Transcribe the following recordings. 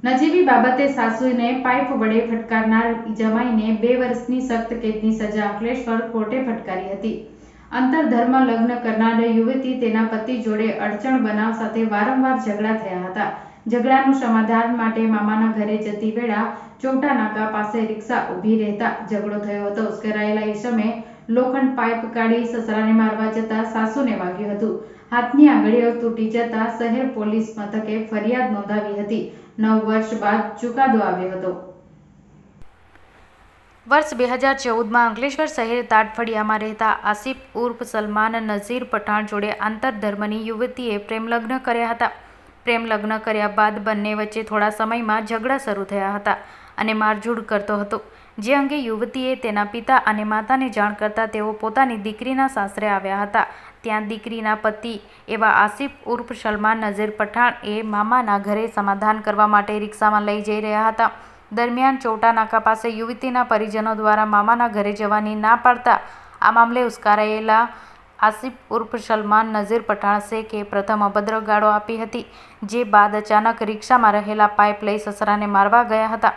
નજીવી બાબતે સાસુને પાઇપ વડે ફટકારનાર જમાઈને 2 વર્ષની સખ્ત કેદની સજા અંકલેશ્વર કોર્ટે ફટકારી હતી. આંતરધર્મ લગ્ન કરનાર યુવતી તેના પતિ જોડે અડચણ બનાવ સાથે વારંવાર ઝઘડા થયા હતા. ઝઘડાનું સમાધાન માટે મામાના ઘરે જતી વેળા ચોટા નાકા પાસે રિક્ષા ઊભી રહેતા ઝઘડો થયો હતો. ઉશ્કેરાયેલા ઈસમે લોખંડ પાઇપ કાઢી સસરાને મારવા જતા સાસુને વાગ્યું હતું. હાથની આંગળીઓ તૂટી જતા શહેર પોલીસ મથકે ફરિયાદ નોંધાવી હતી. 9 વર્ષ બાદ ચુકાદો આવ્યો હતો. વર્ષ 2014માં અંકલેશ્વર શહેર તાડફળિયામાં રહેતા આસિફ ઉર્ફ સલમાન નઝીર પઠાણ જોડે આંતરધર્મની યુવતીએ પ્રેમલગ્ન કર્યા હતા. પ્રેમલગ્ન કર્યા બાદ બંને વચ્ચે થોડા સમયમાં ઝઘડા શરૂ થયા હતા અને મારઝૂડ કરતો હતો. જે અંગે યુવતીએ તેના પિતા અને માતાને જાણ કરતા તેઓ પોતાની દીકરીના સાસરે આવ્યા હતા. ત્યાં દીકરીના પતિ એવા આસિફ ઉર્ફ સલમાન નઝીર પઠાણ એ મામાના ઘરે સમાધાન કરવા માટે રિક્ષામાં લઈ જઈ રહ્યા હતા. દરમિયાન ચોટા નાકા પાસે યુવતીના પરિજનો દ્વારા મામાના ઘરે જવાની ના પાડતા આ મામલે ઉશ્કેરાયેલા આસિફ ઉર્ફ સલમાન નઝીર પઠાણ શેખે પ્રથમ અભદ્ર ગાળો આપી હતી. જે બાદ અચાનક રિક્ષામાં રહેલા પાઇપ લઈ સસરાને મારવા ગયા હતા.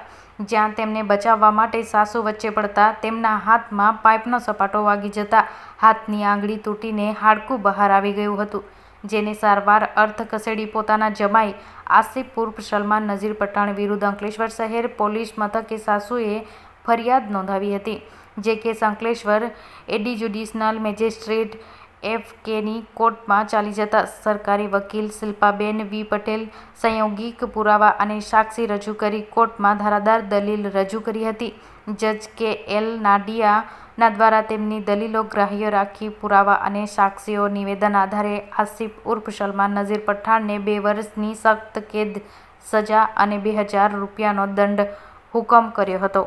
જ્યાં તેમને બચાવવા માટે સાસુ વચ્ચે પડતા તેમના હાથમાં પાઇપનો સપાટો વાગી જતા હાથની આંગળી તૂટીને હાડકું બહાર આવી ગયું હતું. જેને સારવાર અર્થ ખસેડી પોતાના જમાઈ આસિફ ઉર્ફ સલમાન નઝીર પઠાણ વિરુદ્ધ અંકલેશ્વર શહેર પોલીસ મથકે સાસુએ ફરિયાદ નોંધાવી હતી. જે કેસ અંકલેશ્વર એડિજ્યુડિશનલ મેજિસ્ટ્રેટ FKની કોર્ટમાં ચાલી જતા સરકારી વકીલ શિલ્પાબેન V. પટેલ સંયોગિક પુરાવા અને સાક્ષી રજૂ કરી કોર્ટમાં ધારદાર દલીલ રજૂ કરી હતી. જજ KL નાડિયાના દ્વારા તેમની દલીલો ગ્રાહ્ય રાખી પુરાવા અને સાક્ષીઓ નિવેદન આધારે આસિફ ઉર્ફ સલમાન નઝીર પઠાણને 2 વર્ષની સખ્ત કેદ સજા અને 2000 રૂપિયાનો દંડ હુકમ કર્યો હતો.